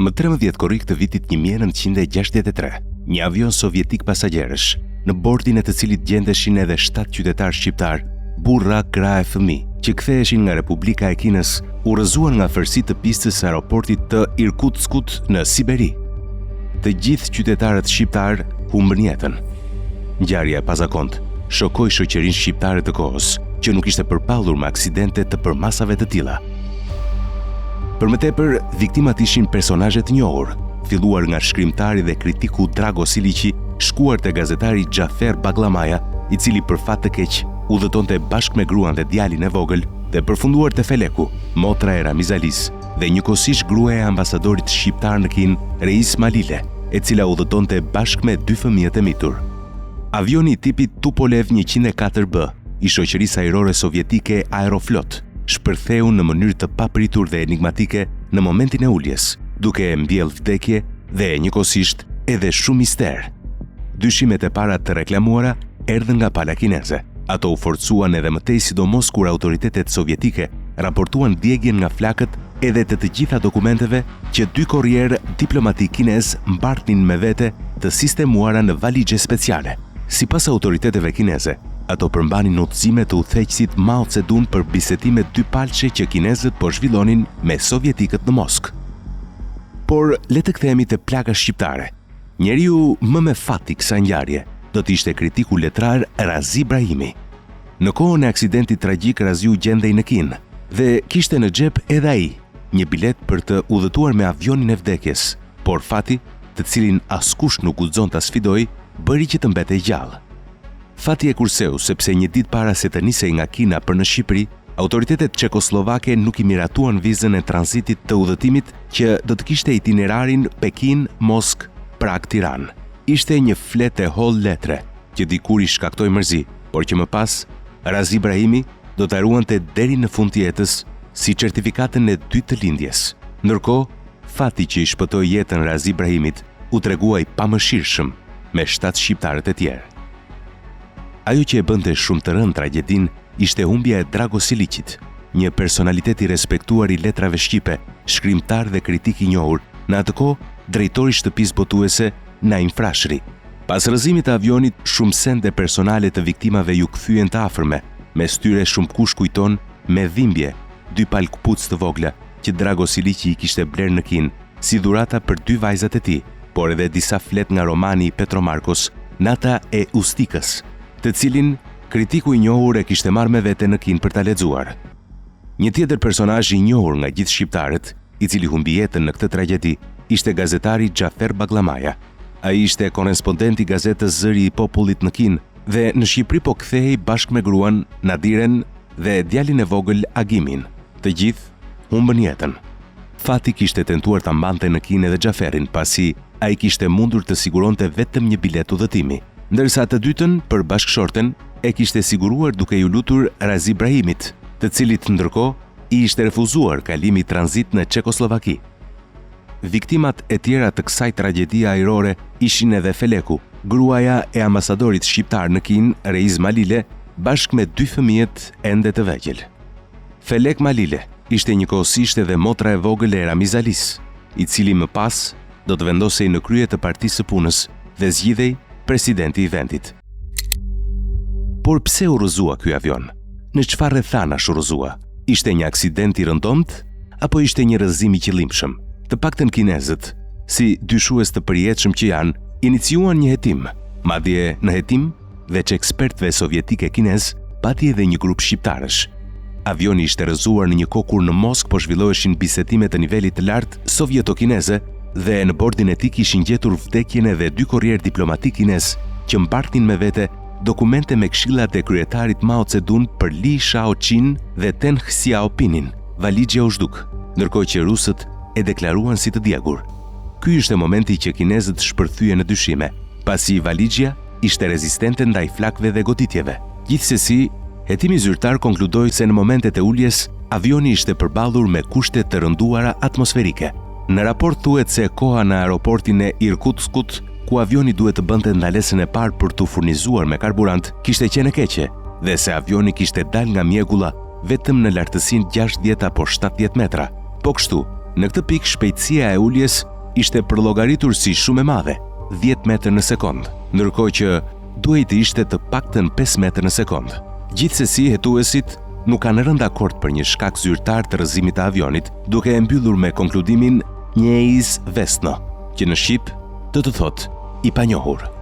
Më 13 korrik të vitit 1963, një avion sovjetik pasagjerësh, në bordin e të cilit gjendeshin edhe 7 qytetarë shqiptar, burra, gra e fëmijë, që ktheheshin nga Republika e Kinës, u rrëzuan nga afërsitë të pistës së aeroportit të Irkutskut në Siberi. Të gjithë qytetarët shqiptar humbën jetën. Ngjarja e pazakontë shokoi shoqërinë shqiptare të kohës, që nuk ishte përballur me aksidente të përmasave të tilla. Për më tepër, viktimat ishin personazhe të njohur, filluar nga shkrimtari dhe kritiku Drago Siliqi, shkuar te gazetari Xhafer Baglamaja, i cili për fat të keq udhëtonte bashkë me gruan dhe djalin e vogël, dhe përfunduar te Feleku, motra e Ramiz Alis, dhe njëkohësisht gruaja e ambasadorit shqiptar në Kinë, Reis Malile, e cila udhëtonte bashkë me 2 fëmijët e mitur. Avioni i tipit Tupolev 104B i shoqërisë ajrore sovjetike Aeroflot shpërtheu në mënyrë të papritur dhe enigmatike në momentin e uljes, duke e mbjell vdekje dhe njëkohësisht edhe shumë mister. Dyshimet e para të reklamuara erdhën nga pala kineze. Ato u forcuan edhe më tej, sidomos kur autoritetet sovjetike raportuan djegjen nga flakët edhe të gjitha dokumenteve që 2 korrier diplomatik kinez mbartnin me vete të sistemuara në valixhe speciale. Sipas autoriteteve kineze, ato përmbanin udhëzime të udhëheqësit Mao Zedong për bisedime 2 palçe që kinezët po zhvillonin me sovjetikët në Moskë. Por le të kthehemi te plaka shqiptare. Njeriu më me fat i kësaj ngjarje do të ishte kritiku letrar Razi Brahimi. Në kohën e aksidentit tragjik, Raziu gjendej në Kinë dhe kishte në xhep edhe ai një bilet për të udhëtuar me avionin e vdekjes, por fati, të cilin askush nuk guxon ta sfidoi, bëri që të mbetej gjallë. Fati e kurseu sepse një ditë para se të nisej nga Kina për në Shqipëri, autoritetet çekoslovake nuk i miratuan vizën e tranzitit të udhëtimit që do të kishte itinerarin Pekin-Moskë-Prag-Tiranë. Ishte një flet e holl letre që dikur i shkaktoi mërzi, por që më pas Razi Brahimi do ta ruante deri në fund të jetës si certifikatën e dytë të lindjes. Ndërkohë, fati që i shpëtoi jetën Razi Brahimit u tregua i pamëshirshëm me 7 shqiptarët e tjerë. Ajo që e bënte shumë të rënd tragjedin ishte humbja e Drago Siliqit, një personalitet i respektuar i letrave shqipe, shkrimtar dhe kritik i njohur, në atë kohë drejtori shtëpisë botuese Naim Frashëri. Pas rrëzimit të avionit, shumë sende personale të viktimave ju kthyen të afërme, mes tyre shumë kush kujton me dhimbje 2 palë kpucë të vogla që Drago Siliqi i kishte blerë në Kinë si dhurata për 2 vajzat e tij, por edhe disa flet nga romani i Petromarkos, Nata e Ustikës, të cilin kritiku i njohur e kishte marrë me vete në Kinë për ta lexuar. Një tjetër personazh i njohur nga gjithë shqiptarët, i cili humbi jetën në këtë tragjedi, ishte gazetari Xhafer Baglamaja. Ai ishte korrespondent i gazetës Zëri i Popullit në Kinë dhe në Shqipëri po kthehej bashkë me gruan Nadiren dhe djalin e vogël Agimin. Të gjithë humbën jetën. Fati kishte tentuar ta mbante në Kinë edhe Xhaferin, pasi ai kishte mundur të siguronte vetëm një bilet udhëtimi, ndërsa të dytën për bashkëshorten e kishte siguruar duke ju lutur Razi Brahimit, të cilit ndërkohë i ishte refuzuar kalimi tranzit në Çekoslovaki. Viktimat e tjera të kësaj tragjedie ajrore ishin edhe Feleku, gruaja e ambasadorit shqiptar në Kinë, Reis Malile, bashkë me 2 fëmijët ende të vegjël. Felek Malile ishte njëkohësisht edhe motra e vogël e Ramiz Alis, i cili më pas do të vendosej në krye të Partisë së Punës dhe zgjidhej presidenti i vendit. Por pse u rrëzua ky avion? Në çfarë rrethanash u rrëzua? Ishte një aksident i rëndomt apo ishte një rrëzim i qëllimshëm? Të paktën kinezët, si dyshues të përjetshëm që janë, iniciuan një hetim. Madje në hetim, veç ekspertëve sovjetike kinez, pati edhe një grup shqiptarësh. Avioni ishte rrëzuar në një kohë kur në Moskë po zhvilloheshin bisedime të nivelit të lartë sovjeto-kineze dhe në bordin e tij kishin gjetur vdekjen edhe 2 korrier diplomatik kinez që mbartnin me vete dokumente me këshillat e kryetarit Mao Zedong për Li Shaoqin dhe Deng Xiaopinin, valixhja u zhduk, ndërkohë që rusët e deklaruan si të djegur. Ky ishte momenti që kinezët shpërthyen në dyshime, pasi valixhja ishte rezistente ndaj flakëve dhe goditjeve. Gjithsesi, hetimi zyrtar konkludoi se në momentet e uljes avioni ishte përballur me kushte të rënduara atmosferike. Në raport thuhet se koha në aeroportin e Irkutskut, ku avioni duhet të bënte ndalesën e parë për të furnizuar me karburant, kishte qenë e keqe dhe se avioni kishte dalë nga mjegulla vetëm në lartësinë 60 apo 70 metra. Po kështu, në këtë pikë shpejtësia e uljes ishte përllogaritur si shumë e madhe, 10 metër në sekond, ndërkohë që duhej të ishte të paktën 5 metër në sekond. Gjithsesi, hetuesit nuk kanë rënë dakord për një shkak zyrtar të rrëzimit të avionit, duke e mbyllur me konkludimin neizvestno, që në shqip do të thotë i panjohur.